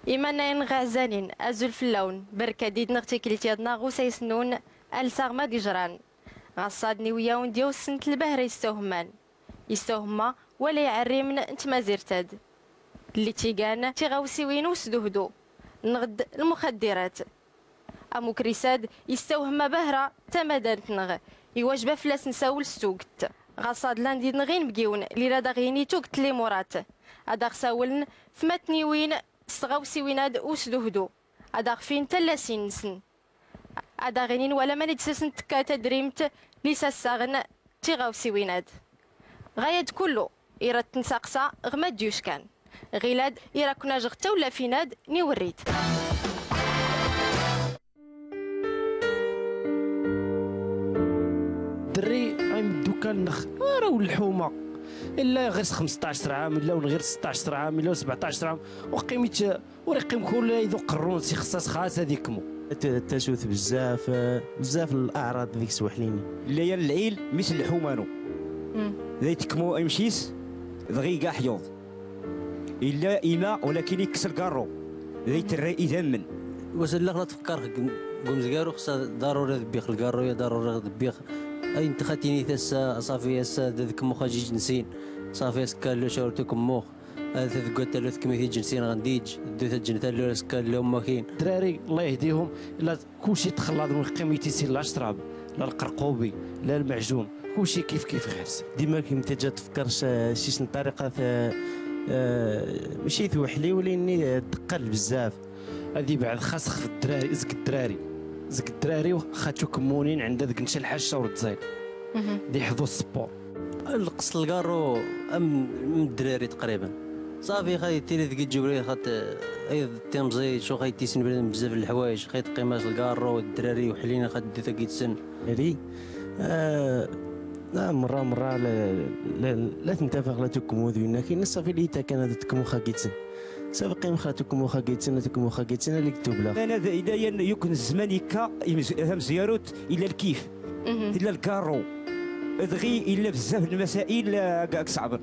إيمانا ينغازانين أزول في اللون بركة ديد نغتي كليتيادنا غوسا يسنون ألساغ ما دي جران غصادني وياون ديو سنة البهر يستوهما ولا يعري من انت ما زيرتاد اللي تيقان تيغاوسي وينو سدوهدو نغد المخدرات أمو كريساد يستوهما بهرة تمادان تنغ يواجب فلاس نساول ستوقت غصاد لاندي نغين بقيون اللي رادا غيني توقت لي مرات هذا خساولن فماتني وين استغاوسي ويناد وسدوهدو هذا فين تلاسين نسن هذا غينين ولا ما نتسسن تكاتا دريمت ليس الساغن تيغاوسي ويناد غايد كله إيراد تنساقسا غما ديوش كان غيلاد إيرا كنا جغتا ولا فيناد نيوريد دري غيمدو كالنخ راهو اللحومه الا غير 15 عام الا غير 16 عام الا 17 عام وقيمه ورقم كل يذوق قرون سي خصاص خاص هذيكمو تشوث بزاف الاعراض ذيك سوحليني اللي هي العيل مثل الحمانو ذي تكمو يمشيس دغي كاع حيوض الا ايما ولكن يكسر كارو ذي تري يذمن واش لا غلط تفكر قوم زكارو خصها ضروري ذبيخ الكارو يا ضروري ذبيخ اي انت خاتيني تسا صافي اسا ذاك مخ جي جنسين صافي سكالو شاورتكم مخ هذا قلت له كمية جنسين غنديج دوث الجنة له سكال لهم ماكين دراري الله يهديهم لا كلشي تخلط من قيمتي سي لا الشراب لا القرقوبي لا المعجون كلشي كيف غيرس ديما كي انت جا تفكرش شي طريقة ماشي توحلي وليني تقل بزاف هذه بعد خاص خف الدراري زك الدراري خاتو كمونين عند ذاك نشا الحاج شاور التزايد دي يحفظوا السبور القص الكارو من الدراري تقريبا صافي خاي تيري ذيك الجبري خاط اي تيمزي شو خاي تيسن بلاد بزاف الحوايج خاي قيماش الكارو والدراري وحلينا خاط ديتا كيتسن هذي لا مرة لا تنتفق لا تكمو ذوينا كاين صافي اللي كان تكمو خا كيتسن صافي قيم خاتكم واخا كيتسن اللي كتب لا انا اذا يكون الزمان يكا مزياروت الى الكيف الى الكارو دغي الا بزاف المسائل كاع صعبه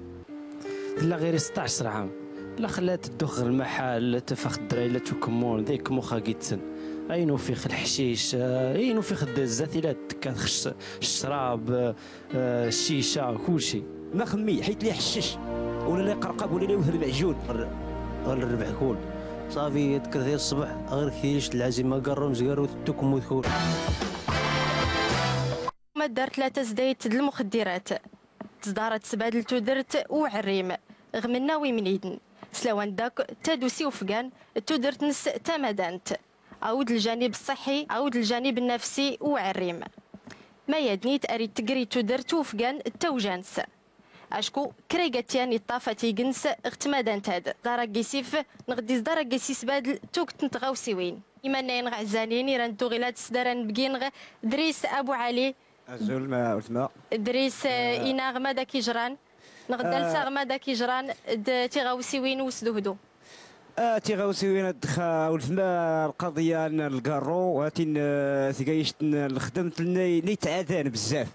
لا غير 16 عام لا خلات تدخل المحل تفخ الدراري لا تكمون ذيك مخا كيتسن اينو فيخ الحشيش اينو فيخ الزاثيلات كتخش الشراب الشيشه كلشي ما خمي حيت لي حشش ولا لي قرقب ولا لي وهر معجون غير الربع كول صافي تكثير الصبح غير كثيرش العزيمه قرم زقارو تكم وذكور ما دار 3 زدايت المخدرات تصدارت سبادل تودرت وعريم غمنا ويمنيدن سلاوان داك تادوسي وفقان تودرت نس تمدانت عود الجانب الصحي عود الجانب النفسي وعريم ما يدنيت اريد تقري تودرت وفقان التوجانس اشكو كريغاتيان الطافه جنس اغتمادان تاد دارا سيف نغدي دارا سيس بادل توك نتغاوسي وين ايمانين غعزانين يرندو غيلات سداران بقين دريس ابو علي ازول ما ورثما دريس اينا غمادا كيجران نغدا لسا غمادا كيجران تيغاوسي وين وسدوهدو تيغاوسي وين دخا ورثما القضيه الكارو واتين ثقايش الخدمت نيتعاذان بزاف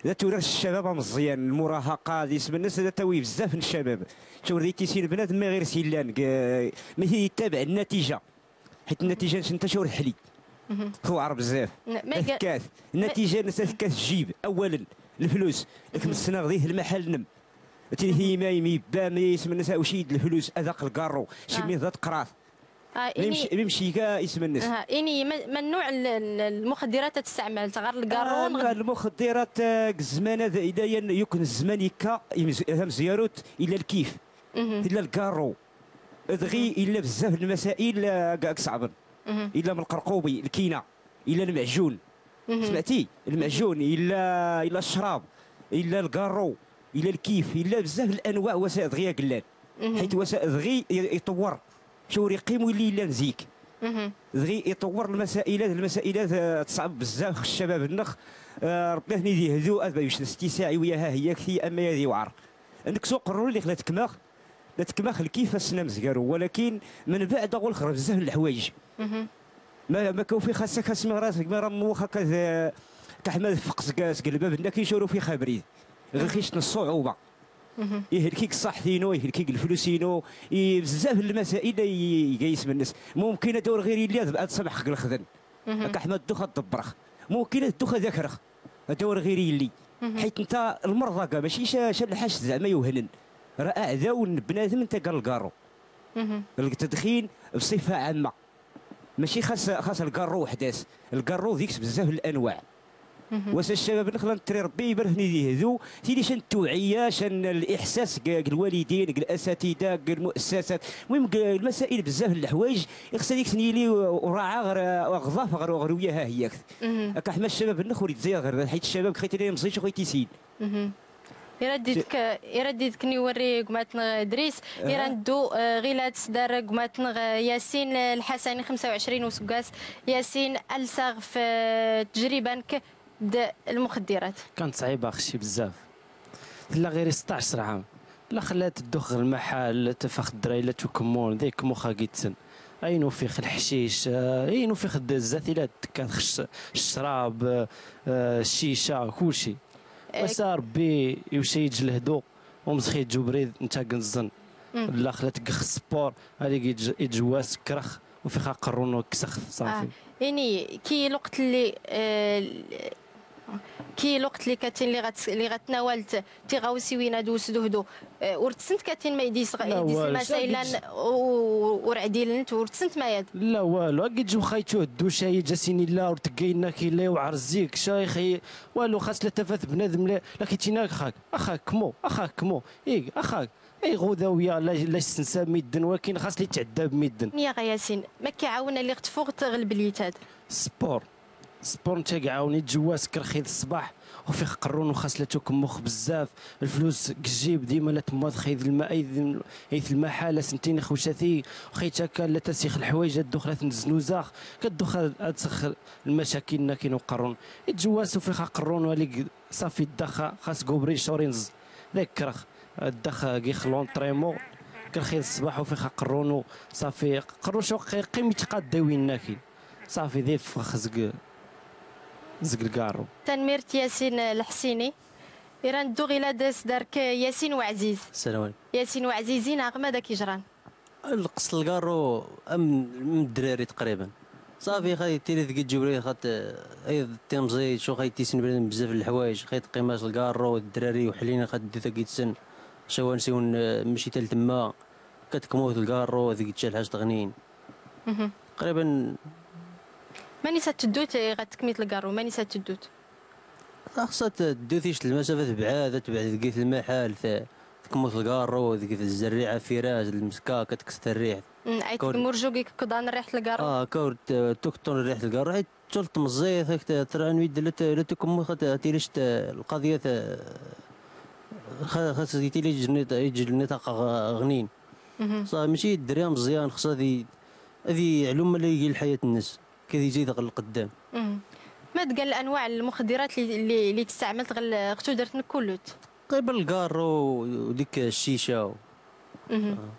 لا تورث الشباب مزيان المراهقه اللي يسمى الناس تاوي بزاف من الشباب شوف ريتي سي البنات ما غير سيلان ما هي يتابع النتيجه حيت النتيجه انت شو الحلي توعر بزاف كاث النتيجه الناس كاث تجيب اولا الفلوس لكن السنه غادي المحل نم هي ما يبا ما يسمى الناس وشيد الفلوس اذاق الكارو شي من ذات قراط يمشي كاع اسم الناس اني من نوع المخدرات تستعمل تغير الكارون المخدرات الزمان هذا اذا يكون الزمان يكا مزياروت الى الكيف الى الكارو دغي الا بزاف المسائل كاع صعبه الا من القرقوبي الكينه الى المعجون سمعتي المعجون الى الشراب الى الكارو الى الكيف الى بزاف الانواع وسائل دغيا قلال حيت وسائل دغي يطور شوري قيمو اللي لا نزيك دغي يطور المسائل تصعب بزاف الشباب النخ ربي هني يهدو باش استساعي وياها هي كثي اما يدي وعر عندك سوق الرول اللي خلات تكماخ لا تكماخ كيف السنه مزكارو ولكن من بعد اقول خرج بزاف الحوايج ما كون في خاصك اسمي راسك ما راه موخا كحمد فقس كاس قلبه بنا كيشورو في خبريد غير خيشت الصعوبه يهلكيك صحتينو يهلكيك الفلوسينو بزاف المسائل يقيس من الناس. ممكن دور غير اللي بعد صباح الخدن كحمد الدوخه الدبرخ ممكن الدوخه ذاكرخ دور غير اللي حيت انت المرضى كاع ماشي شال زعما يوهنن راه اعداء بنادم انت قال الكارو التدخين بصفه عامه ماشي خاص الكارو وحداس الكارو ذيك بزاف الانواع. واش الشباب نخلا نتري ربي يبرهني يهدو تيلي شان التوعيه شان الاحساس الوالدين الاساتذه المؤسسات المهم المسائل بزاف الحوايج خصها ديك سنيلي وراعى غير غضاف غير وياها هياك هكا حنا الشباب النخ وليد زي غير حيت الشباب خيتي لي مزيج خويتي سين يرديك نوري قماتنا ادريس يردو غيلات دار قماتنا ياسين الحسني 25 وسكاس ياسين الساغ في تجربه المخدرات كانت صعيبه اختي بزاف لا غير 16 عام لا خلات تدخل المحل تفخ الدراي لا تكمون ذيك مخا كيتسن اينو فيخ الحشيش اينو فيخ الزاثيلات كان الشراب الشيشه كلشي وسا ربي يمشي يجلهدو ومسخي جبريد انت كنزن لا خلات كخ السبور هذيك يتجواس كرخ وفيخا قرونو كسخ صافي يعني كي الوقت اللي كاتين اللي غتناولت تيغاوسي وين دوس دهدو ورتسنت كاتين ما يديس مسائل ورعديلنت ورتسنت ما يد لا والو كي تجو خايتو دو شاي جاسيني لا ورتقينا كي لا وعرزيك شايخي والو خاص لا تفات بنادم لا كيتينا اخاك كمو اخاك غداويه لا استنساب ميدن ولكن خاص لي تعدى بميدن يا ياسين ما كيعاون اللي تفوق تغلب اليتاد سبور انت كيعاوني تجواس كرخيض الصباح وفيه قرون وخاص لا توكم مخ بزاف الفلوس كجيب ديما لا تماض خيض الماء ايث المحاله سنتين خوشاتي خيت هكا لا تسيخ الحوايج الدخلات نزنوزاخ كدخل تسخ المشاكل كاين قرون تجواس وفيه قرون وليك صافي الدخا خاص كوبري شورينز ذاك كرخ الدخا كيخلون طريمو كرخيض الصباح وفيه قرون صافي قرون شو قيمه قاد وين صافي ذي فخزق الكارو تنميرت ياسين الحسيني إيران دو غيلا دارك ياسين وعزيز. السلام عليكم. ياسين وعزيزين عقما داك يجران. القص الكارو من الدراري تقريبا صافي خاي تيري ذيك جبريل خاط اي تيمزيد شو خاي تيسن بنادم بزاف الحوايج خاي قيماش الكارو الدراري وحلينا خاط ديتا كيتسن شوا نسيون مشي تال تما كتكموت الكارو ذيك تشال حاجه تغنين تقريبا ماني ستدوت غتكميت الكارو ماني ستدوت خاصها تدوثيش المسافات بعاد تبعد دقيت المحل تكموت الكارو ذيك الزريعه فراس المسكا كتكسر الريح عيط المرجوكي كدان ريحه الكارو كور تكتون ريحه الكارو عيط تشلط مزيت ترى نويد لا تكم تيريش القضيه خاص يجي النطاق غنين صافي ماشي الدريه مزيان خاصها هذه علوم اللي الحياه الناس كذا يجي دغ القدام ما تقال الانواع المخدرات اللي تستعملت غير اختو درت كلوت تقريبا الكارو وديك الشيشه ما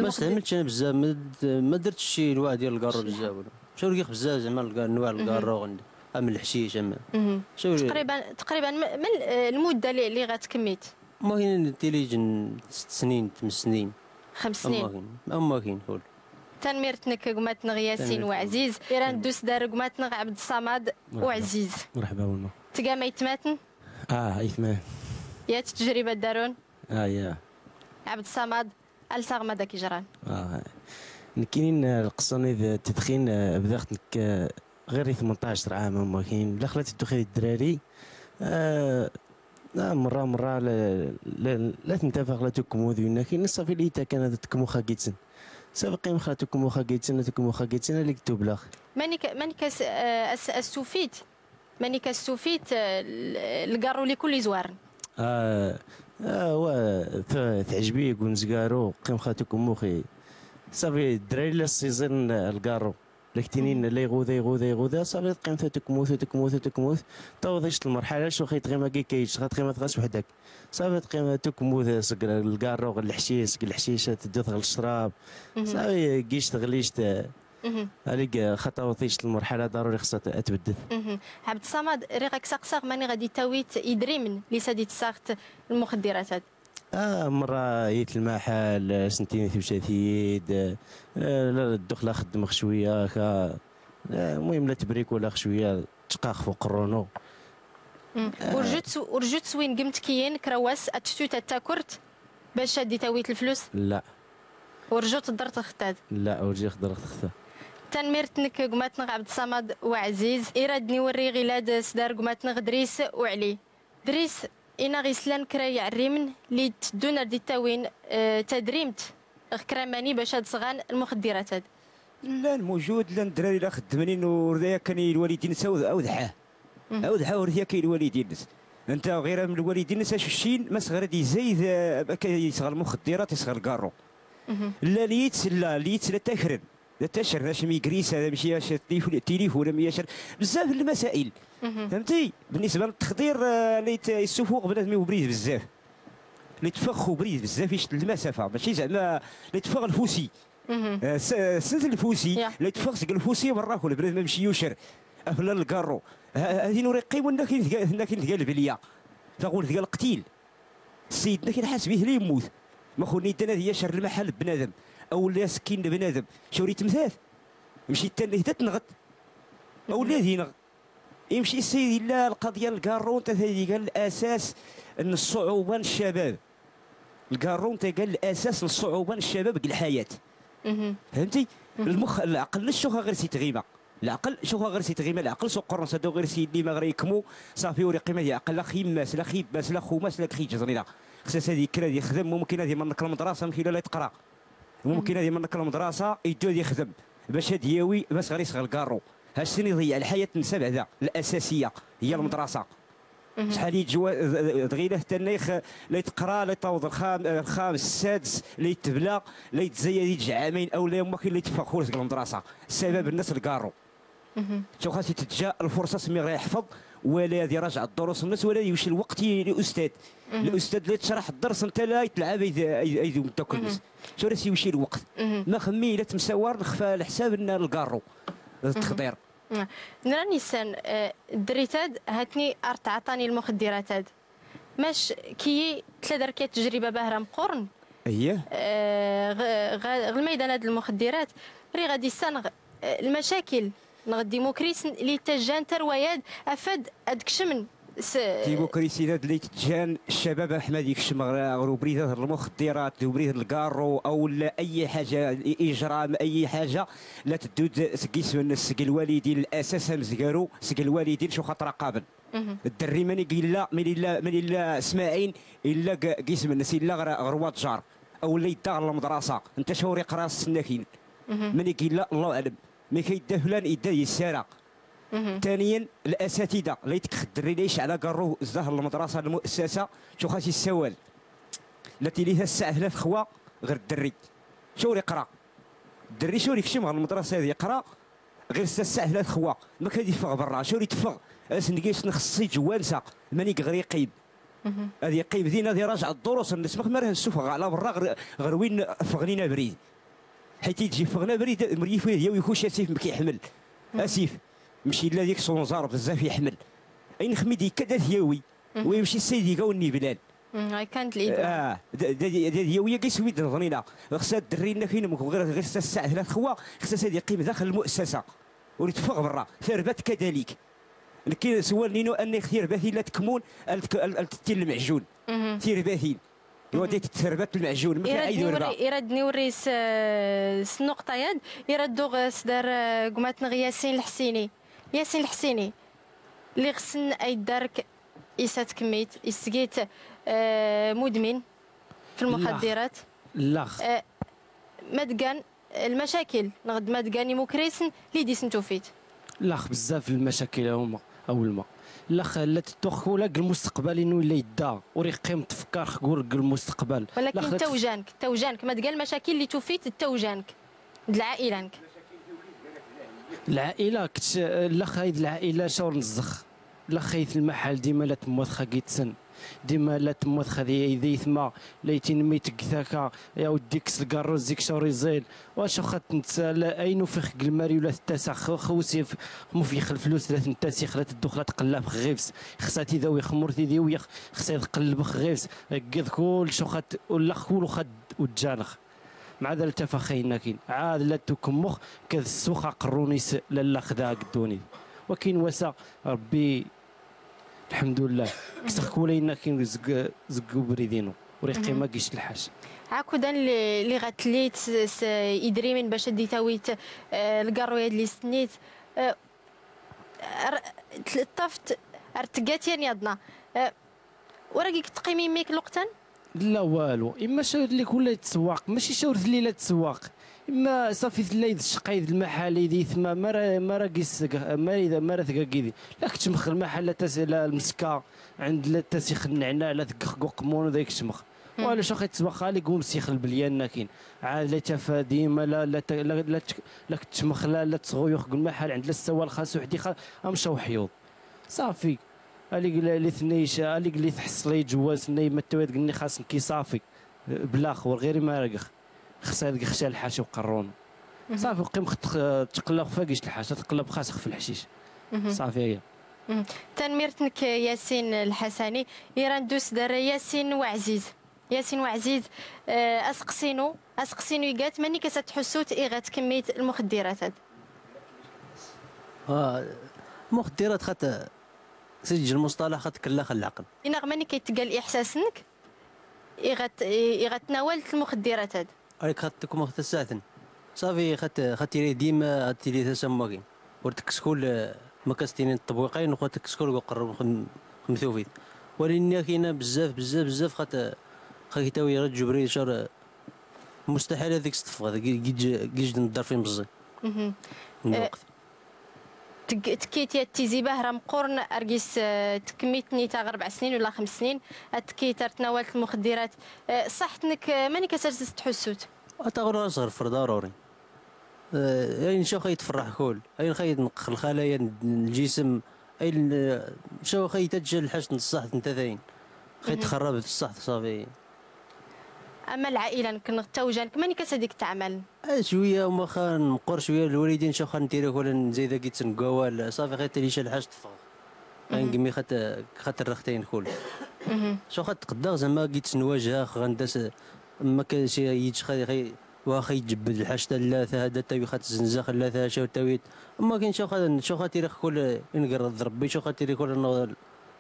استعملتش انا بزاف ما درتش شي انواع ديال الكارو بزاف شو ريق بزاف زعما انواع الكارو من الحشيش تقريبا من المده اللي غتكميت المهم تيليجن 6 سنين 8 سنين 5 سنين اما كاين هول تنميرتنا كقماتنا ياسين وعزيز إيران دوس دار قماتنا عبد الصمد وعزيز مرحبا والله تلقى ما يتماتن يتمان يا تجربة دارون يا عبد الصمد الساغ ما داك يجران كاينين القصاني التدخين بدات غير 18 عام هما كاين لا خلات الدخين الدراري مرة لا تنتفق لا تكمو ذوينا كاين صافي اللي كانت تكمو خاكيتسن سابقين مخاتكم وخاكيتسن تكم وخاكيتسن اللي كتب لاخ مانيك السوفيت مانيك السوفيت الكارو اللي كل زوار تعجبي يقول نزكارو قيم خاتكم مخي صافي الدراري لا السيزون الكارو لكتينين لا يغوذا صافي قيم تكموث توضيش المرحله شو خيت غير ما كيكيش غتقيم تغاس وحدك صافي تقيم تكموث الكارو الحشيش الحشيشه تدوث الشراب صافي كيش تغليش عليك خطواتيش المرحله ضروري خصها تبدل. عبد الصمد ريغك ساق ماني غادي تاويت يدريمن اللي سادي تساقت المخدرات هاد. مرة يت المحل سنتين ثلاثيد الدخله خدمك شويه المهم لا تبريك ولا شويه تقاخ فوق الرونو. ورجوت سوين قمت كيين كرواس اتشتوت تاكرت باش شادي تاويت الفلوس. لا ورجوت درت الختاد. لا ورجي خضرت ختا تنميرتنك قماتنا عبد الصمد وعزيز إرادني وري غلاد سدار قماتنا دريس وعلي دريس إنا غيسلان كراي عريمن اللي تدونا دي تاوين تدريمت كراماني باش هاد صغان المخدرات هاد. لا موجود لا الدراري لا خدمانين وردايا كان الوالدين ساو أوضحاه وردايا كاين الوالدين انت غير من الوالدين اش الشين ما صغر دي زايد يصغر المخدرات يصغر الكارو لا ليت لا تخرن لا تشر اش ميكريس هذا ماشي التليفون ولا مياشر بزاف المسائل فهمتي بالنسبه للتخدير ليت السفوق بنادم وبريد بزاف اللي تفخ وبريد بزاف يشد المسافه ماشي زعما اللي تفخ الفوسي سنت الفوسي اللي تفخ الفوسي برا ولا بنادم ماشي يشر افلا الكارو هذه نوري قيم هنا كاين بليا تقول ديال القتيل سيدنا كاين حاس به لي يموت ما خوني انا هي شر المحل بنادم او لا سكين بنادم شوري تمثال يمشي تاني تنغط او لا ينغ يمشي السيد لا القضيه الكارون هذه قال الاساس ان الصعوبه الشباب الكارون قال الاساس الصعوبه الشباب الحياه فهمتي المخ العقل الشوخه غير سيتغيمه العقل شوفها غير سيتغيمه العقل سوق قرنص هذا غير سيدي ما غير يكمو صافي وري قيمه ديال العقل لا خيماس لا خيباس لا خوماس لا خي جزرينا خصها هذه كرا يخدم ممكن هذه من المدرسه ممكن لا يتقرا ممكن هذه من المدرسه يجو يخدم باش هديوي باش غير يصغر الكارو هاش سن يضيع الحياه نسى بعدا الاساسيه هي المدرسه شحال يجوا دغيله حتى لا يتقرا لا يطوض الخامس السادس لا يتبلى لا يتزيد يجي عامين او لا يما كاين اللي يتفق خورس المدرسه السبب الناس الكارو شو خاص يتجا الفرصه سمي غير يحفظ ولا يراجع الدروس الناس ولا يمشي الوقت للاستاذ الاستاذ اللي تشرح الدرس انت لا يتلعب ايدو نتاك الناس شو راس يمشي الوقت ما خمي لا تمساور نخفى على حساب الكارو التخدير نرى نيسان الدريتاد هاتني عطاني المخدرات هاد ماش كي ثلاث كي تجربه باهره مقرن اييه الميدان هاد المخدرات ري غادي سان المشاكل الديمقراطيه اللي تجان تروياد افاد ادك شمن ديمقراطيه اللي تجان الشباب احمد يكشم روبريد المخدرات روبريد الكارو او لا اي حاجه اجرام اي حاجه لا تدود سقيس من سق الوالدين الاساس مزقارو سق الوالدين شو خاطر قابل الدري ماني قيل لا ماني لا اسماعيل الا قيس من الناس الا غروات جار او اللي يدار المدرسه انت شوري قرا السناكين ماني قيل لا الله اعلم مي كيدا فلان يدا يسارع ثانيا الاساتذه اللي يتخدر ليش على قرو الزهر المدرسه المؤسسه شو خاص يسوال التي ليها الساعه 3 خوا غير الدري شوري يقرا الدري شوري يكشم على المدرسه هذه يقرا غير الساعه 3 خوا ما كان يفغ برا شوري يتفغ اسنكيش نخصي جوانسه ماني غير يقيم هذه يقيم دينا هذه راجع الدروس الناس ما راه نشوفها على برا غير وين فغنينا بريد حيت يجي فغنا بريد مريف هي ويخش اسيف ما كيحمل اسيف مشي لا ديك سونزار بزاف يحمل اين خميدي كذا دياوي ويمشي السيد يقاوني بلال هاي كانت الايد دياويه كيسوي ظنينا خصها درينا فين غير الساعه 3 خوا خصها سيدي يقيم داخل المؤسسه ويتفق برا ثربت كذلك كاين سوال نينو ان اختيار باهي لا تكمون التيل المعجون تير باهي يودي تثربت المعجون ما كاين يردني وريس النقطه يد يردو صدر قماتنا ياسين الحسيني ياسين الحسيني اللي خصن ايدارك إسات كميت إسقيت مدمن في المخدرات لا مدقان المشاكل نغد مدقاني مكريسن اللي ديسنتو فيت لا بزاف المشاكل هما اول ما لا تتوخ ولا المستقبل انه الا يدا وري قيم تفكر قول المستقبل ولكن توجانك ما تقال المشاكل اللي توفيت التوجانك العائله العائله كنت لا خايد العائله شاور نزخ لا خايت المحل ديما لا تموت خاكيتسن ديما لا تموت خذي يدي ثما ليتين ميت كثاكا يا ودي كس الكاروز ديك شوريزيل واش خات نتسال اينو فيخ الماري ولا تاسع خوسي مو في الفلوس لا تنتاسي خلات الدخله تقلب غيفس خصاتي ذوي خمر تيدي ويا خصها تقلب غيفس قد كل شو خات ولا كل خد وتجانخ مع ذا التفاخين كاين عاد لا تكمخ كذ السوخه قرونيس لا خذا قدوني وكاين وسا ربي الحمد لله كسخ كولينا كاين زقو بريدينو وريقي ما كيش الحاج عاكودا اللي غتليت يدري من باش ديتاويت الكارويه اللي سنيت طفت ارتقات يعني عندنا وراكي تقيمي ميك لقطا لا والو اما شاورت لك ولا يتسواق ماشي شاورت لي لا تسواق اما صافي ثلايد الشقايد المحالي دي ثما ما راكيس ما راه ثقاكيدي لا كتمخ المحل لا المسكه عند لا تاسيخ النعناع لا ثقق قمون وداك تمخ ولا شو خيت تسواق لي قوم سيخ البليان كاين عاد لا تفا ديما لا تمخ لا تغيوخ المحل عند لا السوا الخاص وحدي امشاو حيوض صافي اللي ثنيش اللي تحس لي جواز ني ما تويد قلني خاص كي صافي بلا خور غير ما رقخ خصها خشا الحاشي وقرون صافي قيم تقلب فاقيش الحاشا تقلب خاصك في الحشيش صافي هي تنميرتك ياسين الحسني يراندوس دار ياسين وعزيز اسقسينو يقات ماني كتحسوت ايغات كميه المخدرات هاد مخدرات خاطر سجل المصطلح خاطر كلا العقل انا غماني كيتقال احساسك تناولت المخدرات هاد راك خاطركم وقت الساعتين صافي خاطر ديما تيلي تسماكين ورتك سكول ما كاستينين التبويقين وخاتك سكول وقرب خمثوفيت ولكن كاينه بزاف خاطر تاوي رد جبريل شهر مستحيل هذيك تستفقد كيج ندار فين بزاف من الوقت تكيت تيزي باه مقورن ارجيس تكميتني تاع 4 سنين ولا 5 سنين تكيت تناولت المخدرات صحتك ماني كترسس تحسوت تغرى صغر في ضروري يعني شو خي تفرح كل اين خي تنقخ الخلايا الجسم اين شو خي تجل الحشد الصحة انت ثاين خي تخرب الصحة صافي اما العائله يمكن توجانك ماني كتديك تعمل شويه وما خا نقر شويه الوالدين شو خا نديرك ولا نزيد كي تنقوال صافي غير تليش الحاج تفغ غنقمي خاطر رختين كل شو خا تقدر زعما كي تنواجه غندس ما كاينش يجي خي واخا يجبد الحاج ثلاثه هذا تاوي خا تزنزخ ثلاثه شو تاوي ما كاين شو خا تيريخ كل انقرض ربي شو خا تيريخ كل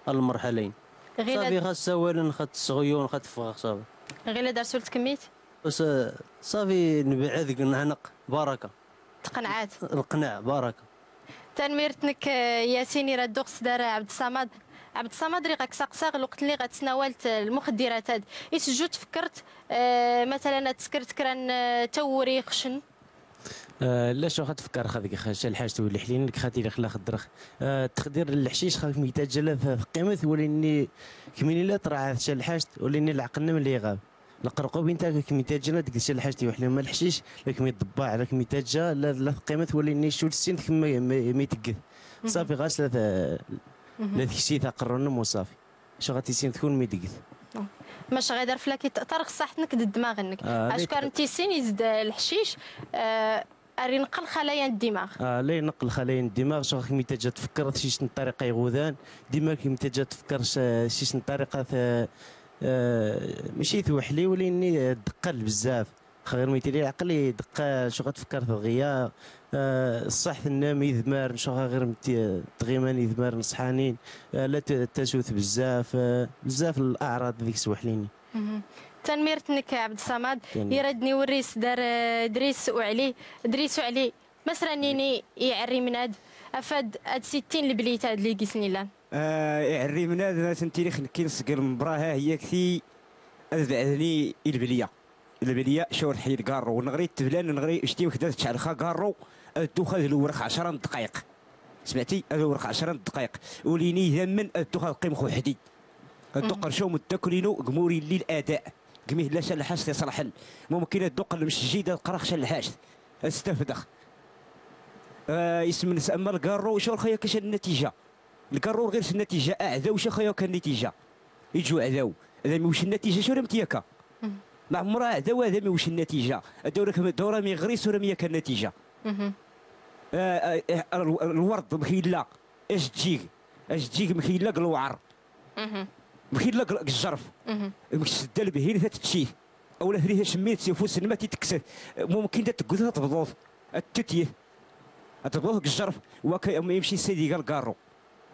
المرحلين صافي خا سوالن خا تصغيون خا تفغ صافي غير دار سولت كميت بس صافي نبعد نعنق بركه تقنعات القناع بركه تنميرتك ياسين راه دوقس دار عبد الصمد ريقك ساقساغ الوقت اللي غتناولت المخدرات هاد يسجو تفكرت مثلا تسكرت كران توري خشن لا شو خاتفكر خاطر خاشه الحاج تولي حلين لك خاطر اللي خلا خضرخ تقدير الحشيش خاك ميتاجل في قيمه وليني كمين لا طرا شا الحاج وليني العقل من اللي غاب القرقوب انت كميتاجل ديك شا الحاج تيوحلي ما الحشيش لك ميطباع لك ميتاجا لا قيمه وليني شو السين كما ميتقد صافي غاس لا ديك الشيء تاع قرنم وصافي شو غاتيسين تكون ميتقد ماش غيدار فلاكي طرق صحتك الدماغ انك اشكار انت سين يزد الحشيش اري نقل خلايا الدماغ لا ينقل خلايا الدماغ شو كي تجا تفكر شيش طريقه يغوذان ديما كي تجا تفكر شيش طريقه ماشي توحلي وليني دقل بزاف غير ميتيلي العقل يدق شو غتفكر في الغياء الصح النام يذمر شو غير تغيمان يذمر نصحانين لا تسوث بزاف الاعراض ذيك سوحليني تنميرتنك عبد الصمد يردني وريس دار دريس وعلي مثلا نيني يعري من هاد افاد هاد 60 البليت هاد اللي قيسني لان يعري من هاد سنتيري كي نسقر المبراها هي كثي اذبعني البليه شو الحي كارو ونغري التبلان نغري شتي وحده تشعل خا كارو الدخل الورق 10 دقائق سمعتي الورق 10 دقائق وليني يمن الدخل قيم خو حديد الدق رشوم التاكلينو قموري اللي الاداء قميه لا شال حاش تصلح ممكن الدق مش جيده القرخ شال حاش استفدخ اسم نسمى الكارو شو الخيا كاش النتيجه الكارو غير النتيجه اعدى وش خيا كان النتيجه يجوا عداو هذا ما وش النتيجه شو راه متياكا ما عمرها عداو هذا ما وش النتيجه الدوره مي غريس ولا مياك النتيجه الورد مخيلا اش تجيك مخيلا الوعر مخيلا الجرف مكسدل به تتشيف اولا هذه شميت سيفوس ما تتكسر ممكن تقولها تبضوض التتيه تبضوض الجرف وكا يمشي سيدي قال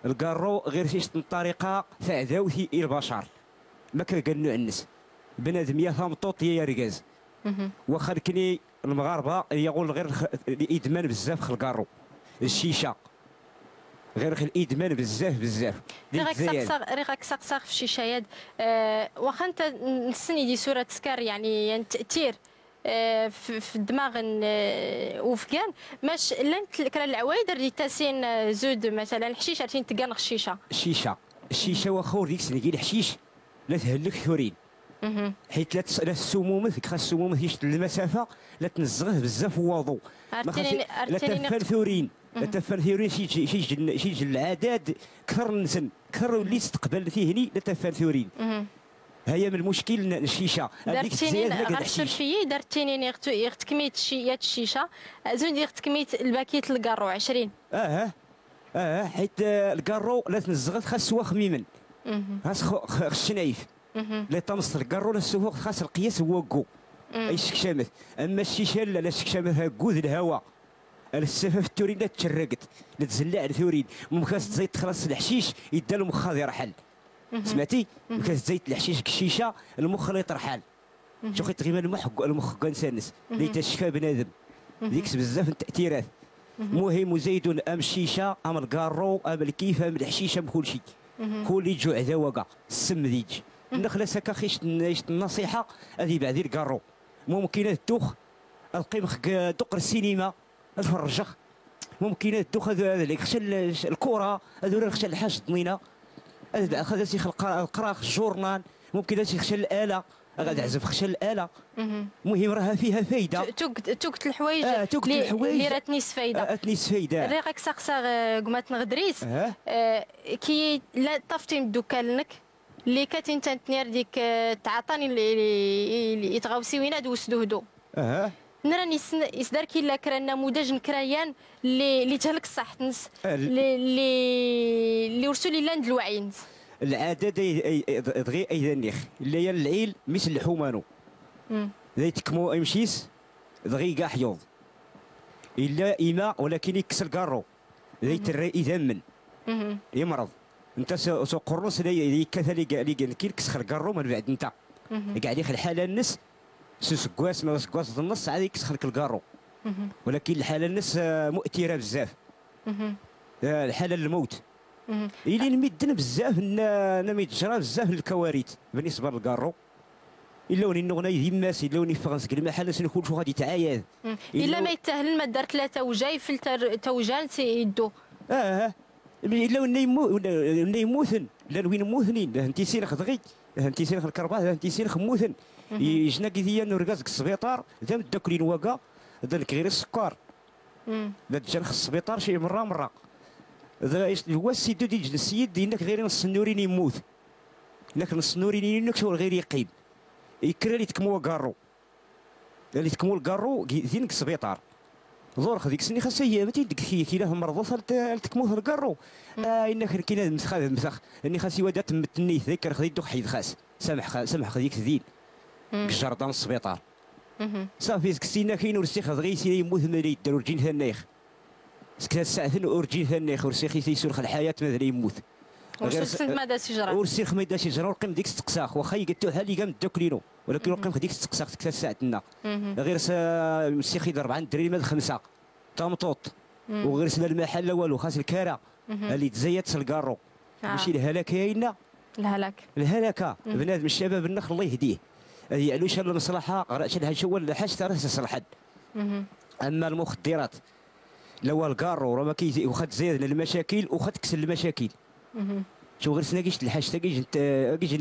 الكارو غير شي طريقه تعداوثي البشر ما كنقنوا الناس بنادم يا ثامطوط يا ركاز واخا كني المغاربه يقول غير الادمان بزاف في الكارو الشيشه غير الادمان بزاف ريغاك سقساق في الشيشايات واخا انت نسني دي صوره تسكر يعني تاثير في الدماغ وفكان ماش لان كرا العوايد اللي تاسين زود مثلا الحشيش عرفتي تقانغ الشيشه واخا ديك سنه الحشيش لا تهلك ثورين حيت لا السموم خاص السموم يشد المسافه لا تنزغه بزاف وواضو لا تفال ثورين لا تفال ثورين شي العداد كثر نسن كثر اللي تستقبل فيه هني لا تفال ثورين هي من المشكل الشيشه هذيك الزياد غنشر فيه درتيني يغتكميت شيات الشيشه زون يغتكميت الباكيت الكارو 20 حيت الكارو لا تنزغت خاص هو خميما خاص شنايف لا تمص الكارو لا سوق خاص القياس هو كو اي شكشامت اما الشيشه لا شكشامتها كوذ الهواء السفاف التورين لا تشرقت لا تزلع الثورين ممكن تزيد تخلص الحشيش يدى المخ يرحل سمعتي ممكن زيت الحشيش الشيشه المخ لا يطرحال شوف تغيب المخ كنسانس اللي تشفى بنادم ديكس بزاف التاثيرات مهم زيدون ام الشيشه ام الكارو ام الكيف ام الحشيشه ام كل شيء كل يجوع ذوقه السم ديج النخله سكا خيش النصيحه هذه بعد الكارو ممكن الدوخ القيمخ دقر السينما الفرجخ ممكن الدوخ هذا خشى الكره هذول خشى الحاج الطنينه هذا شي القراخ الجورنال ممكن هذا خشى الاله غادي عزف خشى الاله المهم راها فيها فايده توكت الحوايج اللي راه تنيس فايده ريقك سقسا قمات نغدريس كي لا طفتي من الدكان لك اللي كاتين تنتنير ديك تعاطاني اللي يتغاوسي وين دوس دهدو نراني يصدر كي لا كرا نموذج نكرايان اللي تهلك الصح تنس اللي ورسولي لاند الوعي العاده دغي ايضا نيخ اللي هي العيل مثل الحمانو ذي تكمو يمشيس دغي كاع حيوض الا ايما ولكن يكسر كارو ذي ترى اذا من يمرض انت سو قرص اللي كثلي كي كسر كارو من بعد انت قاعد يخل الحاله الناس سكواس ما سكواس النص عاد يكسر الكارو ولكن الحاله الناس مؤثره بزاف الحاله الموت اللي نمدنا بزاف نميت جرى بزاف الكوارث بالنسبه للكارو الا وني نغنى يماس الا وني فغنسك المحل سنكون شو غادي تعايد الا ما يتاهل ما دار ثلاثه وجاي فلتر توجان سيدو الا وني يموثن لا وين موثنين انتي سينخ دغي انتي سينخ الكرباء انتي سينخ موثن يجنا كيديا نوركازك السبيطار ذا مداكلين وكا ذلك غير السكر لا تجنخ السبيطار شي مره هو السيد ديال السيد ديالك غير نص النورين يموت لكن نص النورين ينك شو غير يقيم يكرا لي تكمو كارو اللي تكمو الكارو دينك السبيطار زور خديك سني خاصها هي متي ديك كي له مرض تكمو الكارو انك كاين مسخ اني خاصي ودا تمتني ذكر خدي دوك حيد خاص سامح خديك ذين الجردان السبيطار صافي كسينا كاين ورسيخ غير سي يموت ملي يديروا رجين ثنيخ سكت ساعتين ورجين ثنيخ ورسيخ يسولخ الحياه ما يموت غير سنت ما داش يجرى ورسيخ ما داش يجرى ورقم ديك تقساخ واخا قلتو حالي قام داكلينو ولكن ورقم ديك تقساخ سكت ساعتنا غير مسيخ يضرب عند الدراري مال خمسه طامطوط وغير سما المحل والو خاص الكاره اللي تزيت الكارو ماشي الهلاك ياينا الهلاكه بنادم الشباب النخل الله يهديه هي علوش المصلحه قرات لها شو ولا حاجه راه تصلحت اما المخدرات لو الكارو راه ما كي وخد زيد المشاكل وخد كسر المشاكل شو غير سناقيش الحاج تاقيش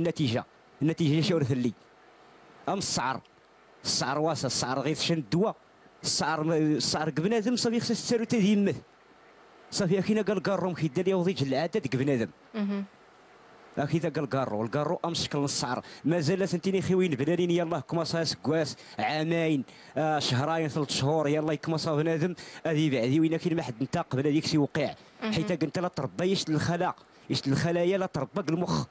النتيجه شورث اللي ام السعر واسع السعر غير شن الدواء السعر بنادم صافي خصها تسالو تيمث صافي كاين قال كارو كيدير لي وضيج العاده ديك بنادم لكن اذا قال الكارو امشكل السعر مازال سنتيني خوين بنادين يلاه كماسا سكواس عامين شهرين 3 شهور يلا يكماسا بنادم هذه بعدي وين كاين ما حد نتاق بلا ديك شي وقع حيت قلت لا تربى يشت الخلايا لا تربى المخ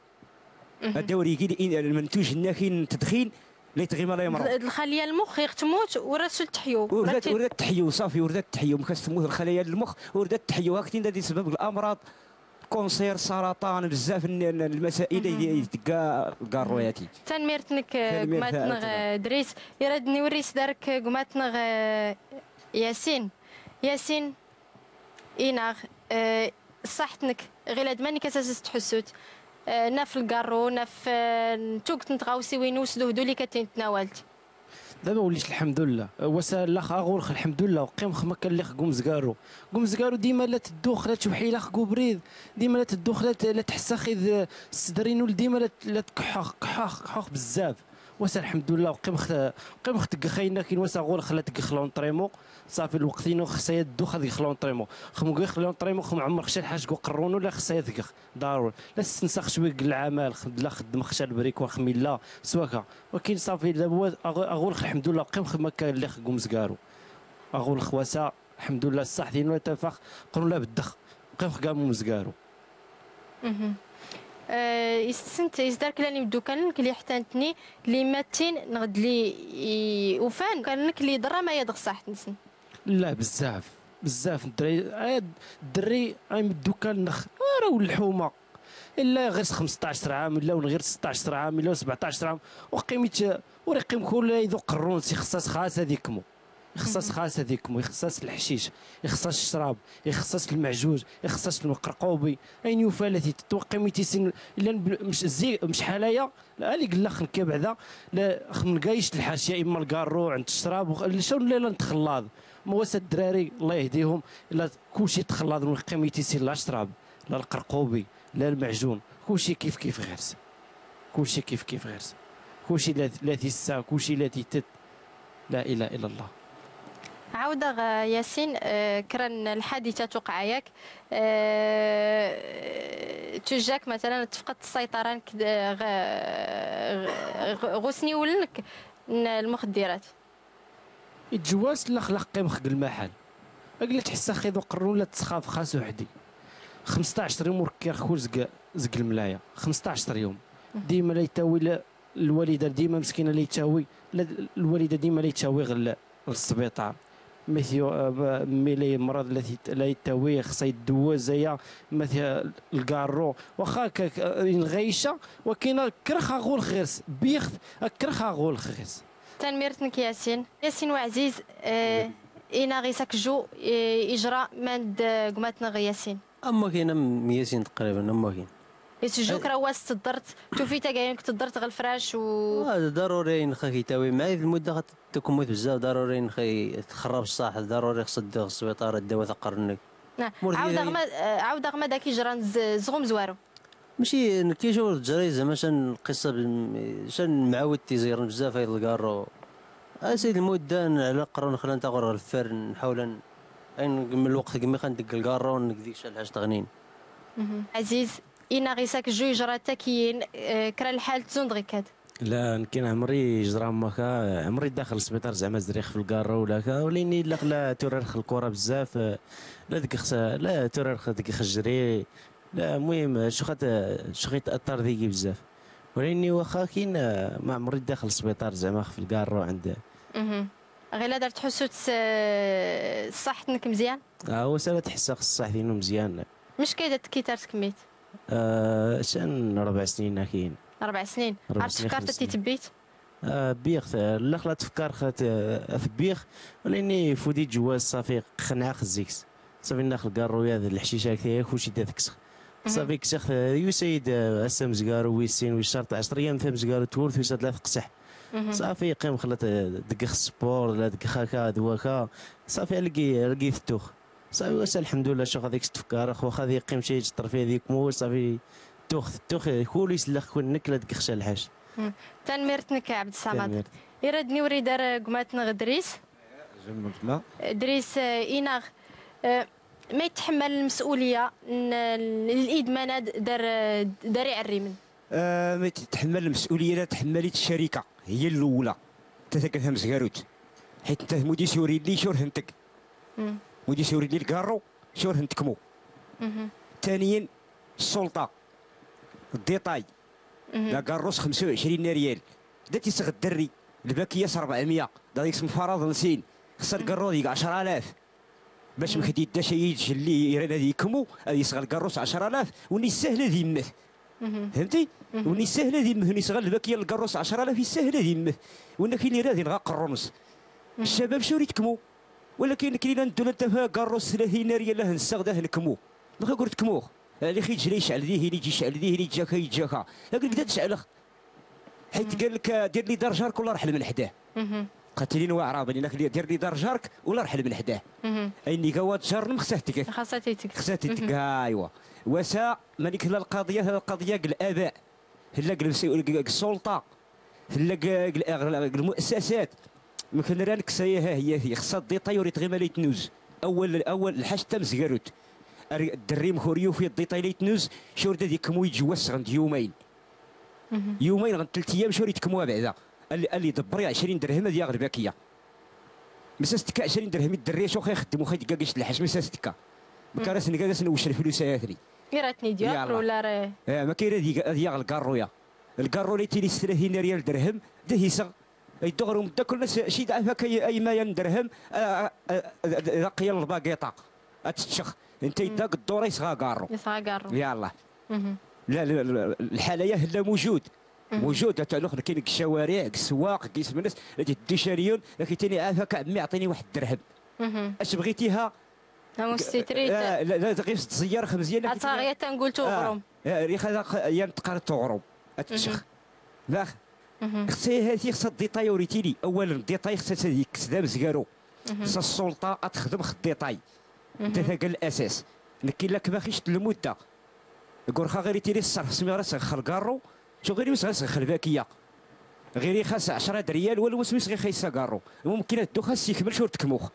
الدوري كي المنتوج هنا كاين تدخين لا يتغيم لا يمرض الخليه المخ تموت ورات تحيو ورات تحيو صافي ورات تحيو ما كتموت الخلايا المخ ورات تحيو هاكتين هذه سبب الامراض كونسير سرطان بزاف المسائل اللي تلقى الكاروياتي تنميرتنك قماتنا دريس يردني وريس دارك قماتنا ياسين إناغ صحتنك غير هاد ماني كاساس تحسوت ناف الكارو ناف نتوك تنتغاوسي وين وسدو هدو اللي كتين تناولت دابا وليت الحمد لله وسال لاخ اغور الحمد لله وقيم خما كان اللي قوم زكارو ديما لا تدوخ لا تشوحي لا خكو بريد ديما لا تدوخ لا تحس خذ الصدرين ديما لا تكحخ بزاف وسال الحمد لله وقيم خت خاينا كاين وسا غور خلا تكخلون طريمو صافي الوقتين خصها تدوخ هذيك خلون طريمو خمو خلون طريمو خم عمر خشى الحاج قرون ولا خصها تكخ ضروري لا تنسخ شويه العمل لا خدم خشى البريك وخمي لا سواكا ولكن صافي دابا اغول الحمد لله قيم خما كان اللي قوم زكارو اغول الخواسه الحمد لله الصح ديالنا تفاخ قرون لا بالدخ قيم قاموا زكارو يستنت يزدارك لاني بدوكان كلي حتانتني لي ماتين نغد لي وفان كان لي ضرا ما يدغ صح نسن لا بزاف الدري اي مدوكان نخ راه الحومه الا غير 15 عام الا غير 16 عام الا 17 عام وقيمه ورقيم كل يذوق الرونسي خاص هذيكمو يخصص الحشيش يخصص الشراب يخصص المعجوج يخصص المقرقوبي اين يفالتي تتوقع ميتيسين الا مش حلايا لا اللي قال لك بعدا لا نقايش الحاشيه اما الكارو عند الشراب شنو لا نتخلاض مواسى الدراري الله يهديهم الا كلشي تخلاض من قيميتيسين لا الشراب لا القرقوبي لا المعجون كلشي كيف غيرس كلشي لا تيسا كلشي لا تيتت لا اله الا الله عودة ياسين كران الحادثة توقع ياك تجاك مثلا تفقد السيطرة غسني ولك المخدرات الجواز لا خلق قيمخ المحل قال تحس خيض وقرون لا تسخاف خاص وحدي 15 يوم وركي خو زق الملايه 15 يوم ديما لا يتاوي الوالده ديما مسكينه لا يتاوي الوالده ديما لا يتاوي غير السبيطار مثل ميلي مرض التي لا يتاوي خصها يدوز زي مثل الكارو واخا الغيشه وكاين كرخ غول خيرس بيخت كرخ غول خيرس تنميرتنك ياسين وعزيز إنا غيساك جو إجراء ماند قماتنا غي ياسين اما كاين ياسين تقريبا اما كاين يسجوك راه واس تضرت شوفي تا كاينك تضرت غير الفراش و ضروري نخا كيتاوي معايا المده تكموت بزاف ضروري نخي تخرب الصح ضروري خص دير السبيطار الدواء ثقرنك عاود غما داك يجرى زغم زوارو ماشي كيجيو الجري زعما شان القصه شان معاود تيزيرن بزاف هاد الكارو سيد المده على قرون خلينا نتاغر الفر نحاول من الوقت كمي خندق الكارو ونكديك شي الحاج تغنين عزيز إنا غيساك جو يجرى تاكيين كرا الحال تزون دغيك لا كاين عمري جرى ماكا عمري داخل السبيطار زعما زريخ في الكارو ولا كا وليني لا تورخ الكره بزاف لا ديك لا تورخ ديك خجري لا المهم شو تاثر ديكي بزاف وليني واخا كاين ما عمري داخل السبيطار زعما في الكارو عند غير لا دار تحسو صحتك مزيان هو سالا تحس الصح ديالو مزيان مش كي تكميت شان 4 سنين كاين 4 سنين عرفت فكرت تيتبيت بيخ لا خلا تفكر خات بيخ ولاني فودي جواز صافي خنعه خزيكس صافي ناخذ كارويا هذا الحشيشه كثير كلشي داك كسخ صافي كسخ يسيد اسم زكارو ويسين ويشرط 10 ايام ثم زكارو تورث ويسد 3 قسح صافي قيم خلات دق السبور لا دق هكا دواكا صافي لقي التوخ صافي واش الحمد لله شوف هذيك تفكر واخا هذيك قيم شي تطر فيها هذيك مو صافي توخ كل يسلخ كون نكله ديك خشا الحاج تنميرتنك عبد الصمد يردني وري دار قماتنا دريس دريس إناغ ما يتحمل المسؤوليه الادمان دار يعري ما تتحمل المسؤوليه، لا تحملت الشركه هي الاولى تتكلها مزكاروت، حيت انت مودي سوري لي شور هنتك مودي سوري لي الكارو شور هنتكمو. ثانيا السلطه الديطاي لا كاروس 25 ريال دا تيسغ الدري الباكيه 400 دا يقسم فرض نسين خص الكارو ديك 10000 باش ما كدي دا شي يجلي هذا يكمو يسغ الكاروس 10000 وني سهله ذمه فهمتي؟ وني سهله ذمه وني سغل الباكيه الكاروس 10000 يسهله ذمه ونا كاين اللي راضي نغا قرونس الشباب شو يتكمو ولكن كاين ندو انت كاروس 30 ريال له نسغده نكمو ما قلت كموخ اللي خي يجري يشعل ذي اللي يجي يشعل ذي اللي يجاك يجاك لكن كدا تشعلخ حيت قال لك دير لي دار جارك ولا رحل من حداه قاتلين واعرابي لك دير لي دار جارك ولا رحل من حداه ايني قوات جار خصاتك خصاتك ايوا وسا مالك لا القضيه هذه القضيه الاباء هلا السلطه هلا المؤسسات مثلا رانك سايها هي خصها ديطاي وريت غير مالي تنوز اول الحاج تم زكاروت الدري مخوريو في الديطاي لي تنوز شورده ديك كمو يتجوز غند يومين غند 3 ايام شوري تكموها بعدا اللي دبري 20 درهم هذه غير باكيه مساستك 20 درهم الدري شو خيخدمو خي دكاكيش الحاج مساستك بكراس نكاس نوش الفلوس هاثري راتني ديال ولا راه ما كاين هذه غير الكارويا الكارو اللي تيلي 30 ريال درهم دهيسه يدغروا مدا كل الناس شي دعفك اي ما درهم قيل الباكيطه تتشخ انت يداك الدور يسغا كارو يلا لا الحاليه هلا موجود تعلق كاين الشوارع السواق كيسمى الناس تدي شاريون لكن تاني عافاك عمي اعطيني واحد الدرهم اش بغيتيها مستتريت لا غير تزير خمزيان اصاغيه تنقول تغرم ريخا يا تقار تغرم تتشخ لا خصها هذه خصها الديطاي وريتيلي اولا الديطاي خصها هذيك كسدام زكارو خصها السلطه تخدم خد الديطاي انت ثاك الاساس لكن لك باغيش المده يقول خا غير تيري الصرف سمي راسك خلقارو شو غير يوسع خلباكيه غير خاص 10 ريال ولا وسميس غير خايسه كارو ممكن الدو خاص يكمل شهور تكموخ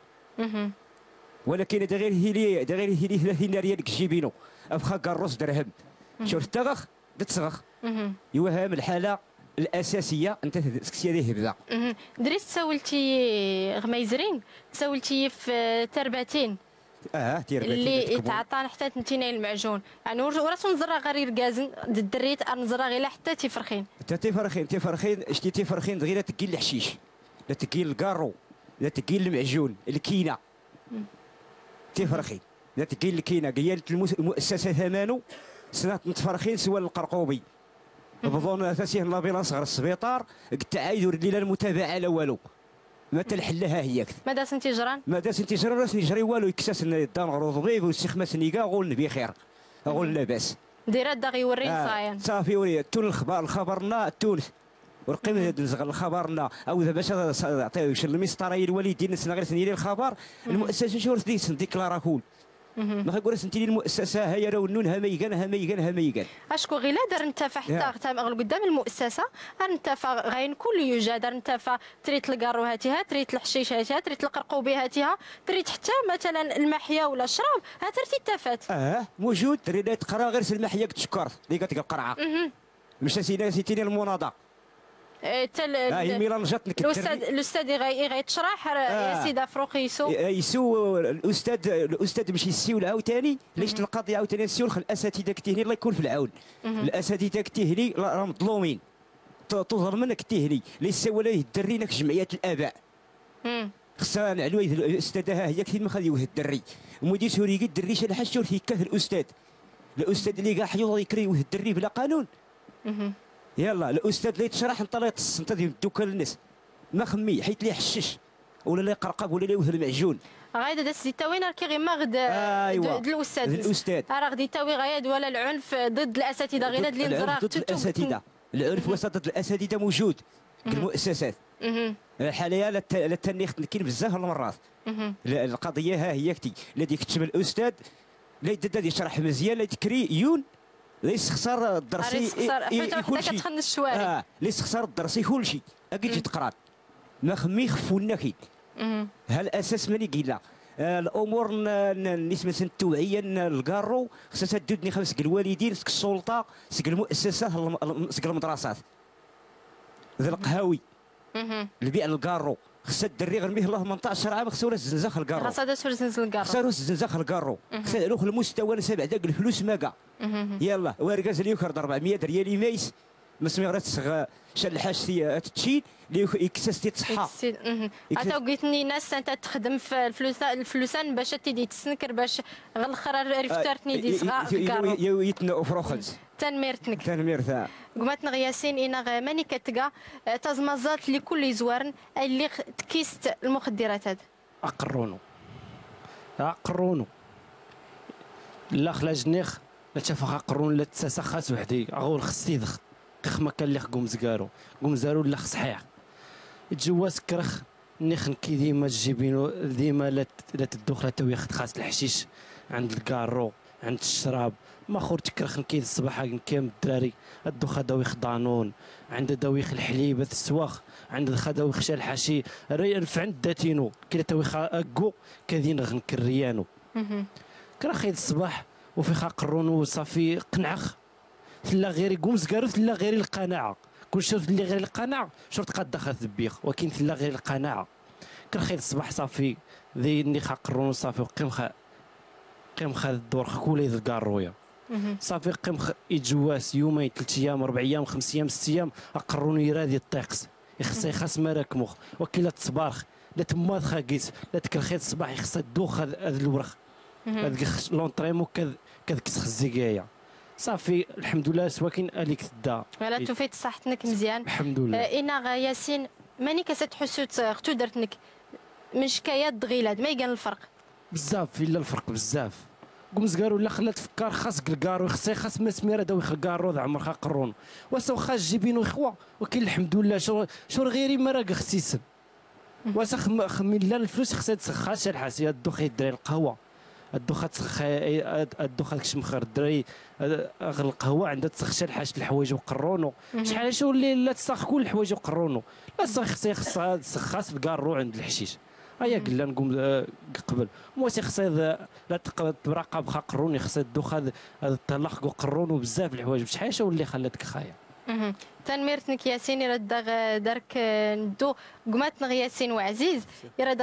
ولكن هذا غير هيلي 30 ريال كجيبينو افخا كاروس درهم شوف تغخ تسغخ يوهم الحاله الاساسيه انت سكسي هذه هبدا دريت تساولتي غميزرين تساولتي في ترباتين ترباتين اللي يتعطى حتى تنتيناي المعجون يعني وراسو نزرع غير كازن الدريت نزرع غير حتى تفرخين تفرخين شتي تفرخين غير تكيل الحشيش لا تكيل الكارو لا تكيل المعجون الكينه تفرخين لا تكيل الكينه قيالت المؤسسه ثمانو سنه متفرخين سوى القرقوبي بظن اساسيه لابيلانس غير السبيطار التعايد الليله المتابعه لا والو ما تلحلها هياك ماذا سنتي جران راس يجري والو يكساس الدان غروضبي والسخمه سنيكا غول بخير غول لاباس ديرا داغي ورين صاين صافي وري تون الخبرنا تونس ورقيم هذا الخبرنا او ذا باش عطيو المسطره الوالدين سنا غير سنيري الخبر المؤسسه شهور ديكلارا كول ما كنقول سنتي المؤسسه هي راه ونون هميكان اشكو غير دار نتفا حتى قدام المؤسسه نتفا غاين كل يوجد نتفا تريت الكارو هاتيها تريت الحشيش هاتيها تريت القرقوبي هاتيها تريت حتى مثلا المحيا ولا الشراب هاترتي تفات موجود تريد تقرا غير المحيا تشكر اللي قالت القرعه مش سيتيني المناضه هي ميلان جات لك الاستاذ غيتشرح يا سيدي افروقي يسو الاستاذ باش يسيو عاوتاني ليش القضيه عاوتاني نسيو الاساتذه كتهني الله يكون في العون الاساتذه كتهني راه مظلومين تظلم منك كتهني ليس ولا يدري لك جمعيات الاباء خصها نعلو الاستاذه هي كثير ما خليوه الدري مدير سوري الدري شي حاجه شور في كاف الاستاذ اللي كاع حيوض يكري الدري بلا قانون يلا الاستاذ اللي يتشرح نطلع السنطه ديال الدوكا للناس ما خمي حيت لي يحشش ولا لا يقرقب ولا لا يوهل المعجون غايد داس التاوين راه كي غير ما غد الاستاذ راه غادي يتاوي غايد ولا العنف ضد الاساتذه غير هاد اللي نزرع ضد الاساتذه العنف وسط ضد الاساتذه موجود في المؤسسات الحاليه لا التنيخ كاين بزاف المرات القضيه ها هي كتي الذي كتب الاستاذ لا يدد يشرح مزيان لا يتكري يون ليس خسر الدرسي كل شيء كتخن الشوارع ليس خسر الدرسي كل شيء اكيد تقرا ما خمي خفونا كي ها الاساس ماني قيلا الامور بالنسبه للتوعيه الكارو خصها تدودني خمس الوالدين سك السلطه سك المؤسسات سك المدرسات ذا القهاوي البيع الكارو خصها الدري غير له 18 عام خصها الزنزاخ الكارو خاصها داس زنزل الكارو خصها الزنزاخ الكارو خصها يروح المستوى نسبع داك الفلوس ماكا يلا واركاز اللي يكرد 400 ريال يميس مسمي غير شال حاجتي تتشيل اللي يكسس تصحى عطاو قلتني ناس انت تخدم في الفلوسان باش تيدي تسنكر باش غلخر ريفتارتني دي صغار يو يتنا فروخنز تنميرتنك تنميرتها قمت نغياسين إنا ماني كتقا تزمزات لكل زوارن اللي تكيست المخدرات هذا أقرونو لا خلاجنيخ لا تشافخ أقرون لا تسخاس وحدي أغول خصيدخ ما كان اللي قوم زارو لا صحيح تجواز كرخ نخن كي ديما تجيبينو ديما لا تدخل تا ياخذ خاص الحشيش عند الكارو عند الشراب ما خور تكرخن كي الصباح كام الدراري الدوخه داويخ دانون عند داويخ الحليب السواخ عند داويخ شال الحشي في عند داتينو كي تاويخ اكو كادين غن كريانو كرخيد الصباح وفي خاقرون وصافي قنعخ لا غير يقوم زكارو لا غير القناعه كل شرط اللي غير القناعه شرط قد دخل الذبيخ ولكن لا غير القناعه كرخيد الصباح صافي ذي اللي خاقرون صافي قيم خذ الدور كولي الكارويا صافي قيم يتجواس يومين 3 ايام 4 ايام 5 ايام 6 ايام اقروني يرادي الطيقس يخص مراك مخ وكيلا تصبارخ لا تماض خاقيس لا تكرخيت الصباح يخص دوخ هذا الورخ هذاك لونطريمو كذكس الزكايه صافي الحمد لله سواكن اليك تدا ولا توفيت صحتك مزيان الحمد لله انا ياسين ماني كتحسو اختو درتنك من شكايات دغيلات ما يقال الفرق بزاف الا الفرق بزاف قمز قالوا لا خلات تفكر خاصك الكارو خاص ما سميره داوي الكارو ذا عمر قرون واخا جيبينو اخوا ولكن الحمد لله شو غيري ما راه خسيسن واسا خمين لا الفلوس خصها تسخاش الحاسيه الدوخ يدري القهوه الدوخه كشمخر الدراري اغل القهوه عندها تسخ الحاج الحوايج وقرونو شحال شو اللي لا تسخ كل الحوايج وقرونو لا خصها تسخاس الكارو عند الحشيش هيا قلنا نقوم قبل موسي خصها لا تراقب خا قروني خصها الدوخه الطلاق وقرونو بزاف الحوايج بشحال شو اللي خلاتك خايا تنميرتنك ياسين يرد دارك ندو قمات ياسين وعزيز يرد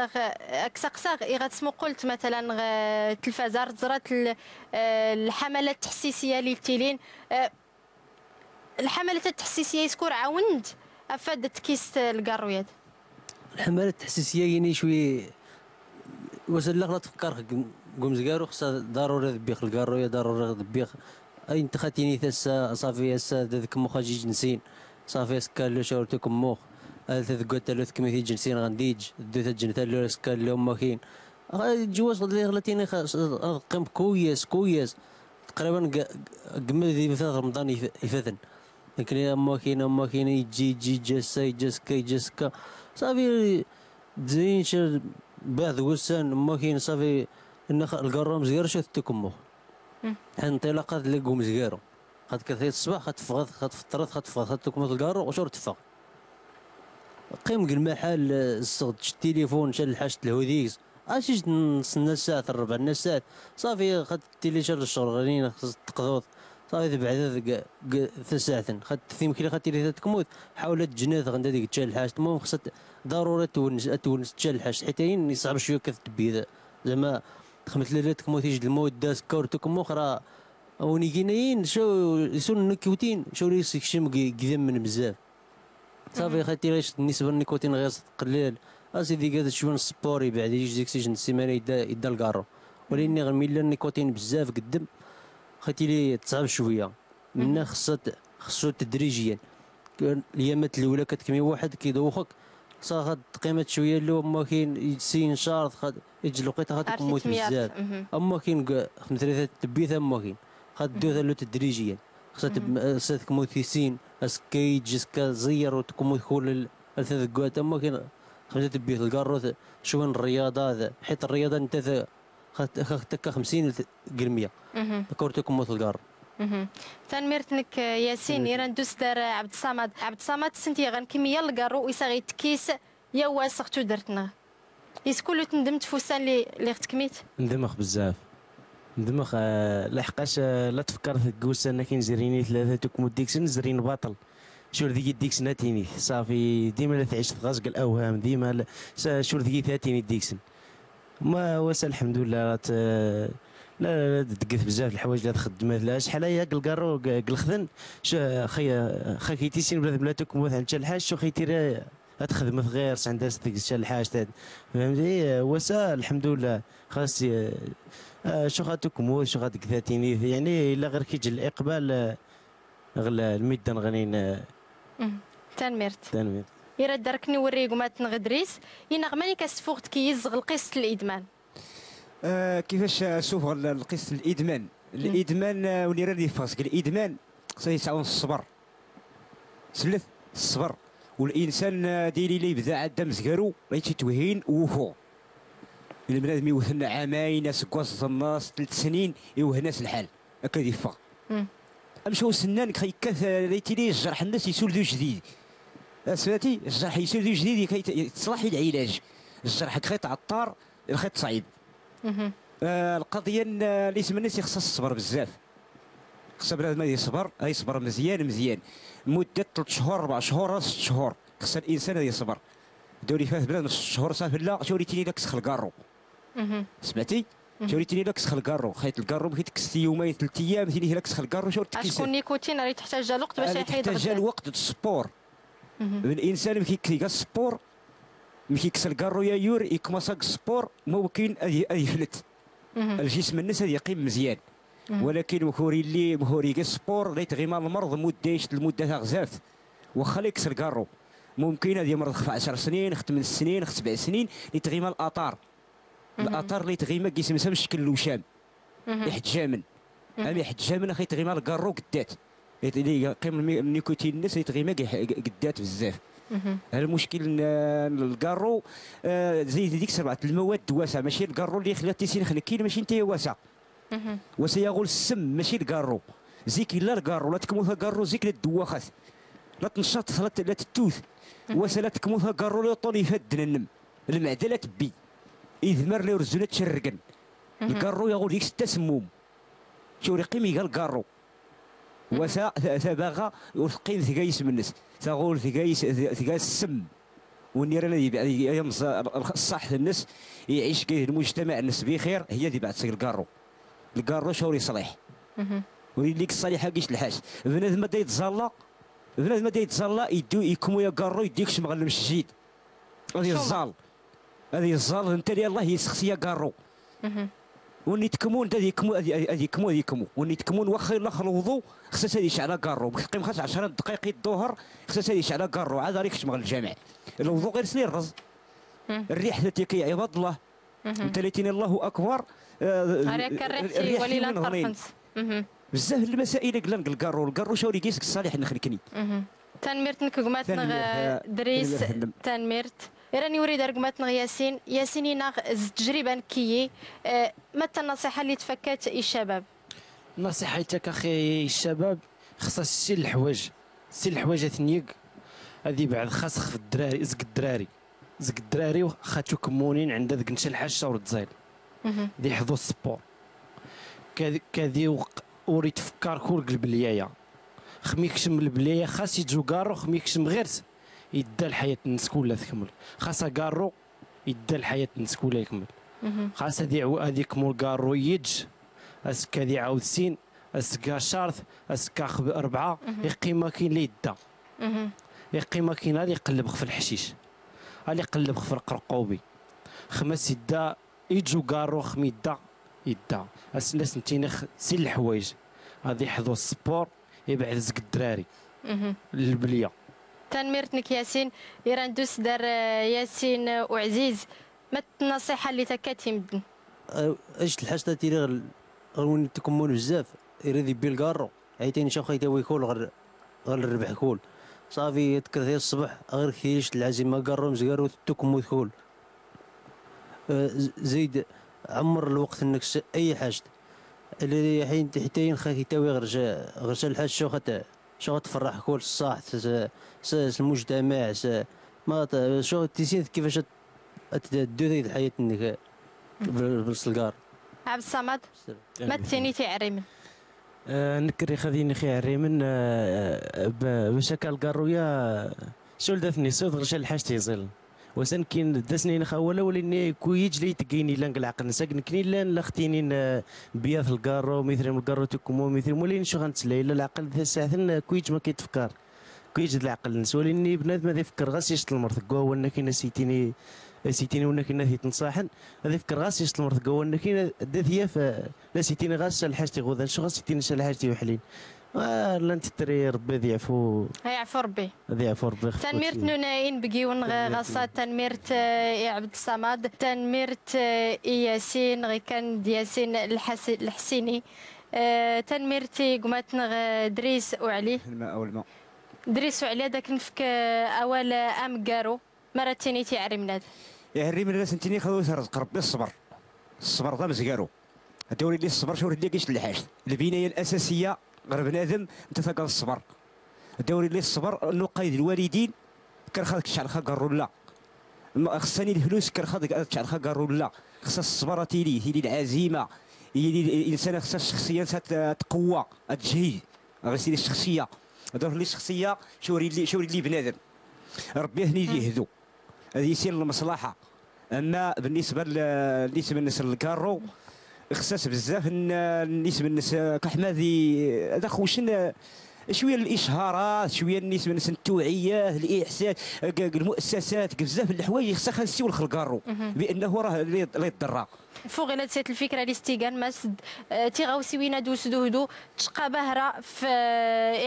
اكسقساغ يغتسمو قلت مثلا التلفازه زرات الحملات التحسيسيه للتيلين الحملات التحسيسيه يسكور عاوند افادت كيس الكارويات الحملات التحسيسيه يعني شوي وصل لا تفكر قوم زكارو خصها ضروري ذبيخ الكارويه ضروري ذبيخ اي انت خاتيني تسا صافي اسا ذاك مخا جي جنسين صافي سكالو شاورتكم مخ هذا قلت له كميتي جنسين غنديج ديت جنتا له سكالو ماكين جواز اللي غلطيني قيم كويس تقريبا قمل ذي في رمضان يفذن لكن ماكين يجي جاسكا صافي زين شر بعد وسان ماكين صافي القرام زير شفتكم مخ انطلاقه اللي قوم زكارو خد كثير الصباح خد فغض خد فطرت خد فغض خد تكمل الكارو وشور تفغ قيم المحل الصغد التليفون شال الحاجة الهوديكس اش نستنى الساعة 4 ساعات صافي خد التيليشار الشغل غنين خص تقضوض صافي بعد 3 ساعات خد ثيمكلي خد تيلي تكموت حاولت جنات غندا ديك تشال الحاجة المهم خصها ضروري تونس تشال الحاجة حتى يصعب شوية كتبي زعما خمس ليلات كموت يجي الموت داس كورتكم اخرى ونيكينين شو يسون نيكوتين شو ريسك شم قدام من بزاف صافي خاطي ليش بالنسبه للنيكوتين غير قليل اسيدي قاد شويه السبوري بعد يجي ديكسيجن السيمانه يدا الكارو ولكن غنميل للنيكوتين بزاف قدام خاطي لي تصعب شويه منا خصو تدريجيا الايامات الاولى كتكمي واحد كيدوخك صافي قيمه شويه اللي هما كاين يسين شهر يجي الوقيته خاطر تموت بزاف اما كاين مثلا تبيث اما كاين خدوها له تدريجيا خصها تموت يسين اسكيج جسكا زير وتكموت كل ثلاث كوات اما كاين خمسه تبيث الكارو شويه الرياضه حيت الرياضه انت خدتك 50% كورتكم موت الكارو تنميرتنك ياسين يران دوس دار عبد الصمد سنتي غنكميه الكارو ويساغي تكيس يا واسختو درتنا يسكولو تندمت فوسان اللي اختكميت. ندمخ بزاف، ندمخ لحقاش لا تفكر تقوس انا كي نزريني ثلاثه كم ديكسن نزرين باطل. شور ذيك الديكسن تيني صافي ديما لا تعيش في غزق الاوهام ديما شور ذيك ثاتيني الديكسن ما واسا الحمد لله لا تدقث بزاف الحوايج اللي تخدم لا شحال هي الكارو قلخذن خا كيتيسين ولا بلاتك موث عند الحاج شو خيتير تخدم غير عندها الحاج فهمتي واسا الحمد لله خاص شو غاتكمل شو غاتكثاتيني يعني الا غير كيجي الاقبال غلا الميدان غنين تنميرت إلا دركني وريكم ما تنغدريس ينغماني كاستفوغت كيزغ القسط الادمان. كيفاش شوف القسط الادمان ولي راني فاسك الادمان خصو يسعون الصبر سلف الصبر والانسان ديري لي بدا عاد مزكارو راه تيتوهين وفوق البنادم يوهن عامين سكواس الناس 3 سنين يوهناس الحال هكا يفا امشاو سنان كيكاث ريتيلي الجرح الناس يسولدو جديد سمعتي الجرح يسولدو جديد يتصلح العلاج الجرح كخيط عطار الخيط صعيب. القضيه اللي يسمى الناس يخص الصبر بزاف خص بنادم يصبر مزيان مده 3 شهور 4 شهور 6 شهور خص الانسان يصبر دوري فيه بنادم 6 شهور صافي لا شوريتيني داك سخ الكارو سمعتي شوريتيني داك سخ الكارو خيط الكارو بغيت تكستي يومين 3 ايام تيني لك سخ الكارو شورتي شكون نيكوتين راه تحتاج الوقت باش يحيد تحتاج الوقت السبور الانسان ملي كيكسر السبور ملي كيكسر الكارو يا يور يكمص السبور ممكن يفلت الجسم الناس يقيم مزيان ولكن مهوري كاع السبور ريت غير المرض مدة المده تاع غزاف واخا يكسر كارو ممكن هذا يمرض خف 10 سنين خ 8 سنين خ 7 سنين يتغيما الاثار اللي تغيما كيسمى بشكل لوشام يحتجامن يحتجامن اخي تغيما الكارو قدات اللي قيم النيكوتين الناس يتغيما قدات بزاف. المشكل الكارو زي ديك 7 المواد واسع ماشي الكارو اللي خلات تيسين خلكين ماشي انت واسع واسع يغول السم ماشي الكارو زيك لا الكارو لا تكموث الكارو زيك لا الدواخات لا تنشط لا تتوث واسع لا تكموث الكارو لا طولي فد النم المعده لا تبي يذمر لي رزوله تشرقن الكارو يغول ديك 6 سموم شوري قيمي قال الكارو وسا ثباغا وثقين ثقايس من الناس ثغول ثقايس السم والنيران يمز الصح الناس يعيش كيه المجتمع الناس بخير هي اللي بعد الكارو شوري صليح وليك الصالحه كيش الحاج بنادم ما دا يتزلا يدو يكمو يا كارو يديك شمغل مشجيد هذه الزال انت الله يسخسي يا كارو وني تكمون هذه يكمو وني تكمون واخا الاخر الوضوء خصها يشعل كارو قيم 10 دقائق الظهر خصها يشعل كارو عاد ريك شمغل الجامع الوضوء غير سنين الرز الريح التي يا عباد الله انت ليتني الله اكبر هذاك الريح وليلا طرفنس بزاف المسائل قلن الكارو شاوري كيسك الصالح نخلكني تنميرت نكغمات دريس تنميرت راني اريد ارغمات ياسين يناغ تجربه كي متى النصيحه اللي تفكات الشباب نصيحتك اخي الشباب خاصها سي الحوايج ثنيق هذه بعد خاص في الدراري زق الدراري خاتو كمونين عند ذاك نشا الحاج شاور تزايل دي يحفظوا السبور كذي وري تفكر كل البليايه خميكشم البليايه خاص يجو كارو خميكشم غير يدا الحياه الناس كلها تكمل خاصها كارو يدا الحياه الناس كلها يكمل خاص هذيك كمول كارو يج اسك هذه عاود سين اسكا شارث اسكا 4 يقيمه كاين اللي يدا يقيمه كاين اللي يقلب في الحشيش اللي يقلب في القرقوبي خمس يدا يجو كارو خميدا يدا الناس نتينا سي الحوايج غادي يحضوا السبور يبعد زق الدراري للبليه. تنميرتنك ياسين يراندوس دار ياسين وعزيز ما النصيحه اللي تكاتي مدن اش الحاجه تيري غير تكمون بزاف يريد يبي الكارو عيتين شاف خيتا ويكول غير الربح كول صافي تكرثي الصبح غير كيش العزيمه كارو مزكارو تكمو كول زيد عمر الوقت انك اي حاجه اللي حين حتى ينخاك يتاوي غير الحاج شو تفرح كل الصح المجتمع ما شو تيسين كيفاش تدو ذيك الحياة انك بالسلقار. عبد الصمد ما تيني تعريمن. نكري خذيني خي عريمن باش هكا القارويا شو دافني صوت غشا الحاجتي زل وسن كين دسني خوله ولاني كويج لي تقيني لان العقل نساكن كني لان لاختيني بياث القارو مثل القارو تكمو مثل مولين شو غنتسلي الا العقل ساعه كويج ما كيتفكر كويج العقل نس ولاني بنادم ما يفكر غاس يشت المرث هو انك نسيتيني سيتيني وانك ناثي تنصاحن هذا فكر غاس يشت المرث هو انك داثيا لا سيتيني غاس الحاجتي غودا شو غاس سيتيني الحاجتي وحلين لا انت تري ربي ذي يعفو يعفو ربي يعفو ربي تنميرت نوناين بقيون غاصات تنميرت عبد الصمد تنميرت ياسين غي كان ياسين الحسيني تنميرتي قماتنا دريس وعلي الماء او الماء دريس وعلي هذاك نفك اول ام كارو مرتيني تيعري مناد يا هري من الناس انتني خذوا رزق ربي الصبر ضا مزكارو هتوري لي الصبر شوري لي كاش الحاج البنايه الاساسيه غير بنادم انت تلقى الصبر الدوري اللي الصبر انه قايد الوالدين كرخاك شعل خاقر لا خصني الفلوس كرخاك شعل خاقر لا خص الصبر تيلي العزيمه الانسان خص الشخصيه تقوى تجهيد غسيل الشخصيه دور لي الشخصيه شوري لي بنادم ربي هني يهدو هذه يسير المصلحه اما بالنسبه للناس الكارو خصاص بزاف بالنسبه للناس كحمادي هذا خوشنا شويه الاشهارات شويه بالنسبه للناس التوعيه الاحساس المؤسسات بزاف الحوايج خصها نسيو الخلقارو بانه راه اللي يضرا فوق غير تسيت الفكره اللي استيغان ما تيغاوسي وين دوس دودو تشقى باهره في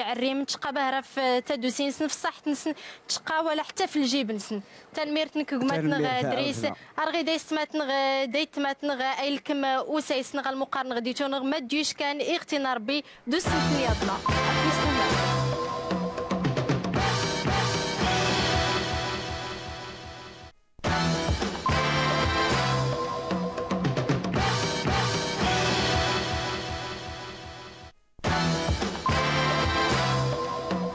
عريم تشقى باهره في تدوسين سن في صح نسن تشقى ولا حتى في الجيب نسن تنميرت نك قماتنا دريس ارغي دايس ماتنا دايت ماتنا ايلكم وسايس نغ المقارنه غديتو ما ديوش كان اغتنا ربي دوس نياضنا